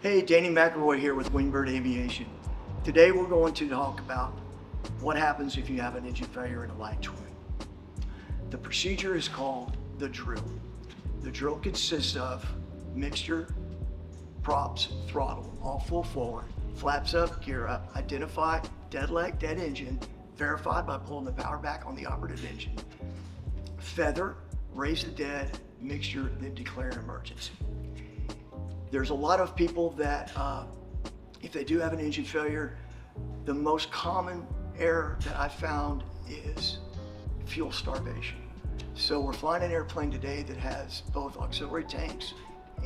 Hey, Danny McElroy here with Wing Bird Aviation. Today we're going to talk about what happens if you have an engine failure in a light twin. The procedure is called the drill. The drill consists of mixture, props, throttle, all full forward, flaps up, gear up, identify, dead leg, dead engine, verified by pulling the power back on the operative engine, feather, raise the dead, mixture, then declare an emergency. There's a lot of people that, if they do have an engine failure, the most common error that I found is fuel starvation. So we're flying an airplane today that has both auxiliary tanks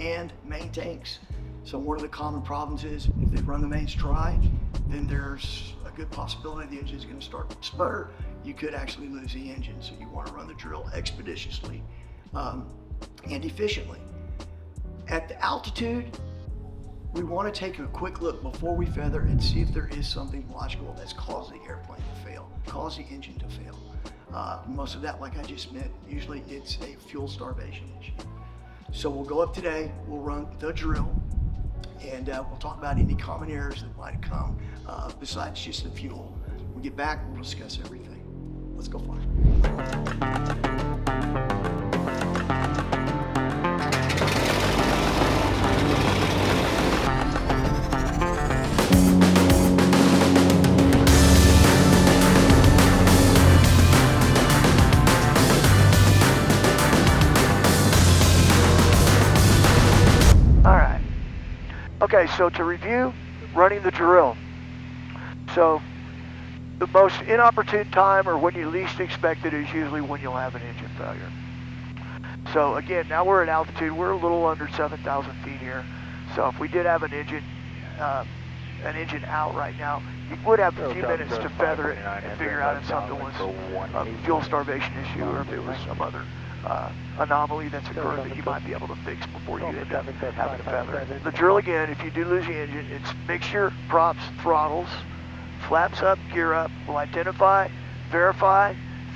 and main tanks. So one of the common problems is if they run the mains dry, then there's a good possibility the engine is going to start to sputter. You could actually lose the engine. So you want to run the drill expeditiously and efficiently. At the altitude, we want to take a quick look before we feather and see if there is something logical that's caused the airplane to fail, caused the engine to fail. Most of that, like I just meant, usually it's a fuel starvation issue. So we'll go up today, we'll run the drill, and we'll talk about any common errors that might come besides just the fuel. When we get back, we'll discuss everything. Let's go fly. Okay, so to review, running the drill. So the most inopportune time or when you least expect it is usually when you'll have an engine failure. So again, now we're at altitude, we're a little under 7,000 feet here. So if we did have an engine out right now, you would have a few minutes to feather it and figure out if something was a fuel starvation issue or if it was some other anomaly that's occurred that you might be able to fix before you end up having to feather. The drill again, if you do lose the engine, it's mixture, props, throttles, flaps up, gear up, will identify, verify,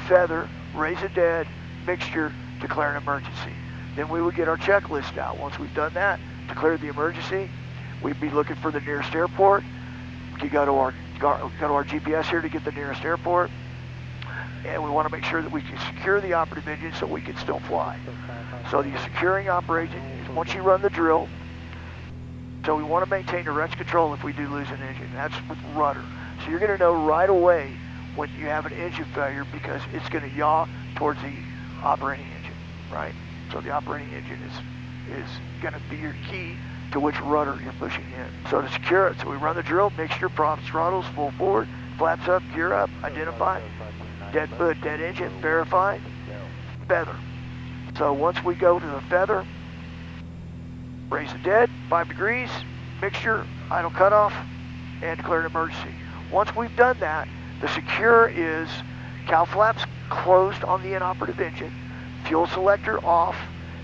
feather, raise a dead, mixture, declare an emergency. Then we would get our checklist out. Once we've done that, declared the emergency, we'd be looking for the nearest airport. You go to our GPS here to get the nearest airport. And we want to make sure that we can secure the operative engine so we can still fly. So the securing operation is once you run the drill. So we want to maintain direct control if we do lose an engine. That's with rudder. So you're going to know right away when you have an engine failure because it's going to yaw towards the operating engine, right? So the operating engine is going to be your key to which rudder you're pushing in. So to secure it, so we run the drill, mixture, props, throttles, full forward, flaps up, gear up, identify, dead foot, dead engine, verify, feather. So once we go to the feather, raise the dead, 5 degrees, mixture, idle cutoff, and declare an emergency. Once we've done that, the secure is cow flaps closed on the inoperative engine, fuel selector off,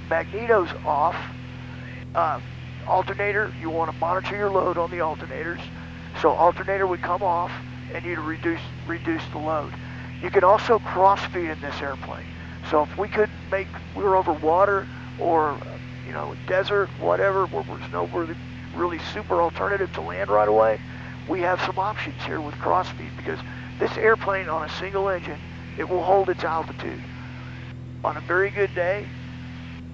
magnetos off, alternator, you want to monitor your load on the alternators. So alternator would come off and you'd reduce the load. You can also cross feed in this airplane. So if we were over water or, desert, whatever, where there's no really super alternative to land right away, we have some options here with cross feed because this airplane on a single engine, it will hold its altitude. On a very good day,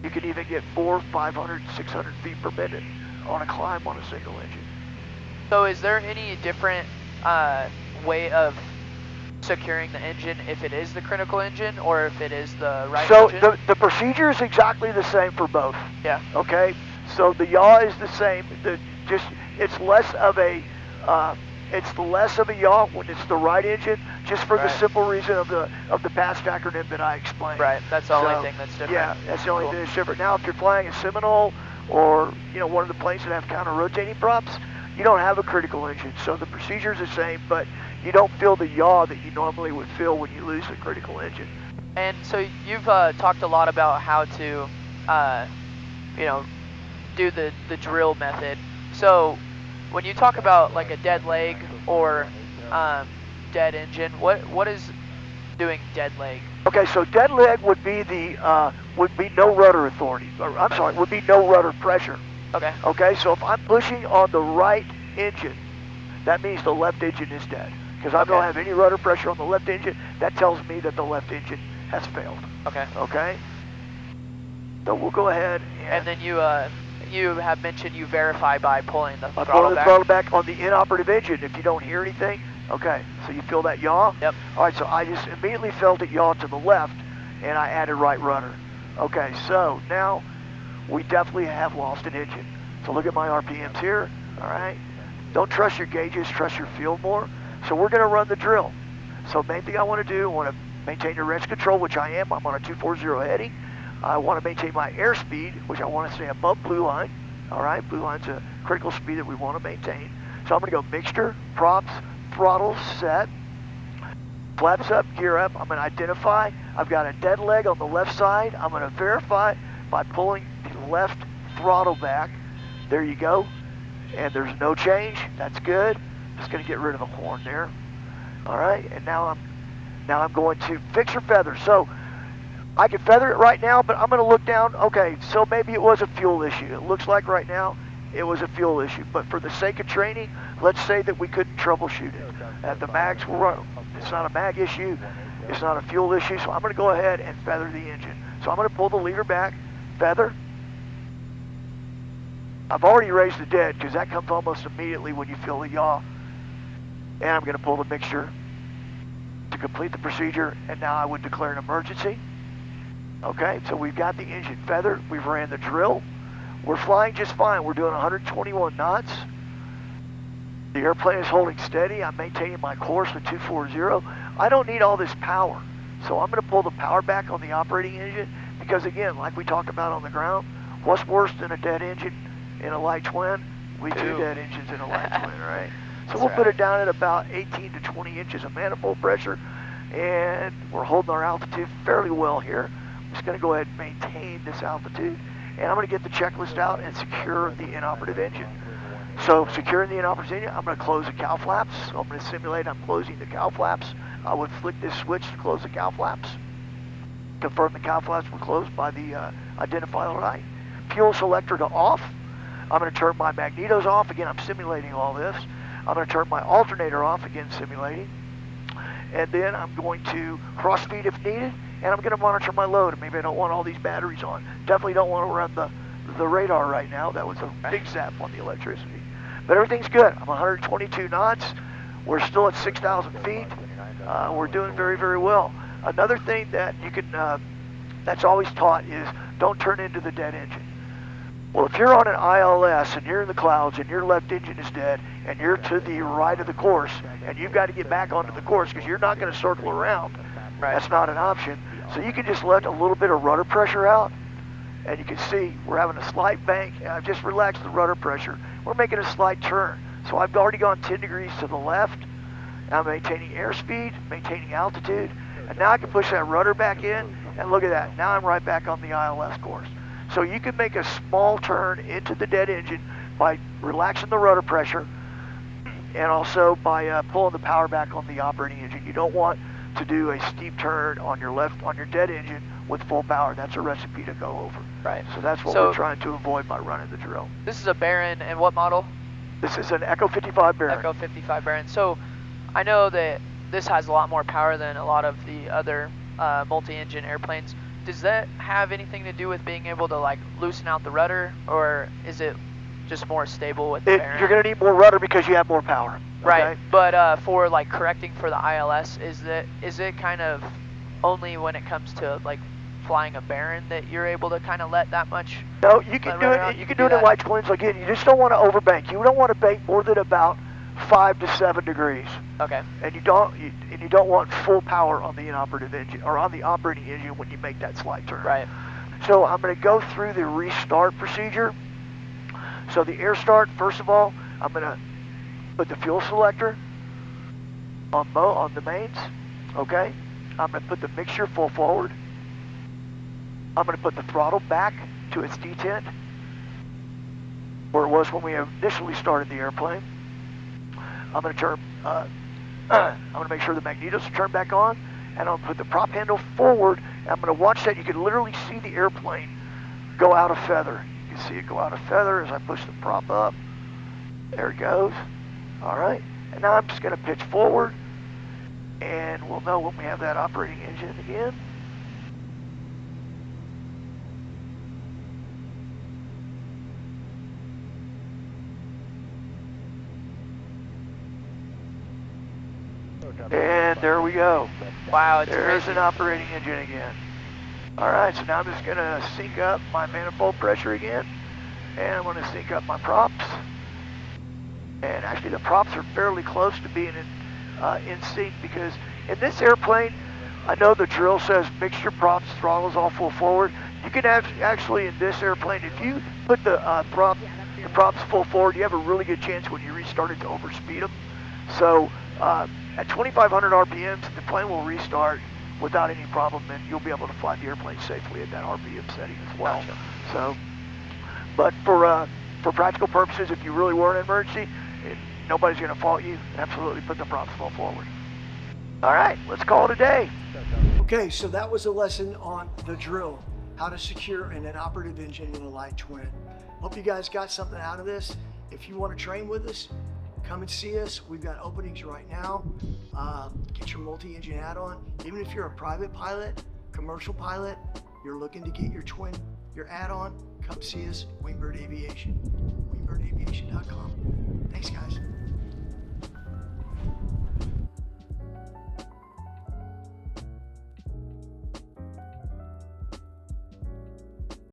you can even get 400, 500, 600 feet per minute on a climb on a single engine. So is there any different way of securing the engine if it is the critical engine or if it is the right engine? So the procedure is exactly the same for both. Yeah. Okay. So the yaw is the same. It's less of a yaw when it's the right engine, just for the simple reason of the past acronym that I explained. Right. That's the only thing that's different. Yeah, that's the only thing that's different. Now, if you're flying a Seminole or one of the planes that have counter-rotating props, you don't have a critical engine, so the procedure is the same, but you don't feel the yaw that you normally would feel when you lose a critical engine. And so you've talked a lot about how to, do the drill method. So when you talk about like a dead leg or dead engine, what is doing dead leg? Okay, so dead leg would be no rudder authority. Would be no rudder pressure. Okay. Okay, so if I'm pushing on the right engine, that means the left engine is dead. Because I don't have any rudder pressure on the left engine, that tells me that the left engine has failed. Okay. Okay? So we'll go ahead and then you have mentioned you verify by pulling the throttle back. Pulling the throttle back on the inoperative engine. If you don't hear anything, okay, so you feel that yaw? Yep. All right, so I just immediately felt it yaw to the left, and I added right rudder. Okay, so now we definitely have lost an engine. So look at my RPMs here, all right? Don't trust your gauges, trust your feel more. So we're gonna run the drill. So main thing I wanna do, I wanna maintain your wrench control, which I am. I'm on a 240 heading. I wanna maintain my airspeed, which I wanna stay above blue line. All right, blue line's a critical speed that we wanna maintain. So I'm gonna go mixture, props, throttle, set, flaps up, gear up. I'm gonna identify. I've got a dead leg on the left side. I'm gonna verify by pulling the left throttle back. There you go. And there's no change. That's good. Just gonna get rid of the horn there. All right, and now I'm going to fix or feather. So I can feather it right now, but I'm gonna look down. Okay, so maybe it was a fuel issue. It looks like right now it was a fuel issue. But for the sake of training, let's say that we couldn't troubleshoot it. At the mags will run. It's not a mag issue. It's not a fuel issue. So I'm gonna go ahead and feather the engine. So I'm gonna pull the lever back, feather. I've already raised the dead because that comes almost immediately when you feel the yaw. And I'm going to pull the mixture to complete the procedure, and now I would declare an emergency. Okay, so we've got the engine feathered, we've ran the drill, we're flying just fine, we're doing 121 knots. The airplane is holding steady, I'm maintaining my course with 240. I don't need all this power, so I'm going to pull the power back on the operating engine because again, like we talked about on the ground, what's worse than a dead engine in a light twin? We do dead engines in a light twin, right? So we'll put it down at about 18 to 20 inches of manifold pressure, and we're holding our altitude fairly well here. I'm just going to go ahead and maintain this altitude, and I'm going to get the checklist out and secure the inoperative engine. So securing the inoperative engine, I'm going to close the cow flaps. So I'm going to simulate I'm closing the cow flaps. I would flick this switch to close the cow flaps. Confirm the cow flaps were closed by the identifier light. Fuel selector to off. I'm going to turn my magnetos off. Again, I'm simulating all this. I'm going to turn my alternator off, again simulating. And then I'm going to cross feed if needed, and I'm going to monitor my load. Maybe I don't want all these batteries on. Definitely don't want to run the radar right now. That was a big zap on the electricity. But everything's good. I'm 122 knots. We're still at 6,000 feet. We're doing very, very well. Another thing that you can, that's always taught is don't turn into the dead engine. Well, if you're on an ILS and you're in the clouds and your left engine is dead and you're to the right of the course and you've got to get back onto the course because you're not going to circle around, that's not an option. So you can just let a little bit of rudder pressure out, and you can see we're having a slight bank. I've just relaxed the rudder pressure. We're making a slight turn. So I've already gone 10 degrees to the left. I'm maintaining airspeed, maintaining altitude, and now I can push that rudder back in, and look at that. Now I'm right back on the ILS course. So you can make a small turn into the dead engine by relaxing the rudder pressure and also by pulling the power back on the operating engine. You don't want to do a steep turn on your dead engine with full power. That's a recipe to go over. Right. So that's what we're trying to avoid by running the drill. This is a Baron, and what model? This is an Echo 55 Baron. Echo 55 Baron. So I know that this has a lot more power than a lot of the other multi-engine airplanes. Does that have anything to do with being able to like loosen out the rudder, or is it just more stable with the Baron? You're going to need more rudder because you have more power. Okay? Right, but for like correcting for the ILS, is it kind of only when it comes to like flying a Baron that you're able to kind of let that much? No, you can do it. You can do it in light twins. Again, you just don't want to overbank. You don't want to bank more than about 5 to 7 degrees. Okay. And you don't want full power on the inoperative engine or on the operating engine when you make that slight turn. Right. So I'm going to go through the restart procedure. So the air start, first of all, I'm going to put the fuel selector on the mains. Okay. I'm going to put the mixture full forward. I'm going to put the throttle back to its detent, where it was when we initially started the airplane. I'm going to turn, I'm going to make sure the magnetos are turned back on, and I'll put the prop handle forward, and I'm going to watch that. You can literally see the airplane go out of feather. You can see it go out of feather as I push the prop up. There it goes. All right, and now I'm just going to pitch forward, and we'll know when we have that operating engine again. And there we go. Wow, it's There's crazy. an operating engine again. All right, so now I'm just going to sync up my manifold pressure again, and I'm going to sync up my props. And actually the props are fairly close to being in sync, because in this airplane, I know the drill says mix your props, throttles all full forward. You can actually in this airplane, if you put the props full forward, you have a really good chance when you restart it to overspeed them. So at 2,500 RPMs, the plane will restart without any problem, and you'll be able to fly the airplane safely at that RPM setting as well. Gotcha. So, but for practical purposes, if you really were in an emergency, nobody's going to fault you. Absolutely put the props full forward. All right, let's call it a day. Okay, so that was a lesson on the drill, how to secure an inoperative engine in a light twin. Hope you guys got something out of this. If you want to train with us, come and see us. We've got openings right now. Get your multi-engine add-on. Even if you're a private pilot, commercial pilot, you're looking to get your twin, your add-on, come see us, Wing Bird Aviation, wingbirdAviation.com.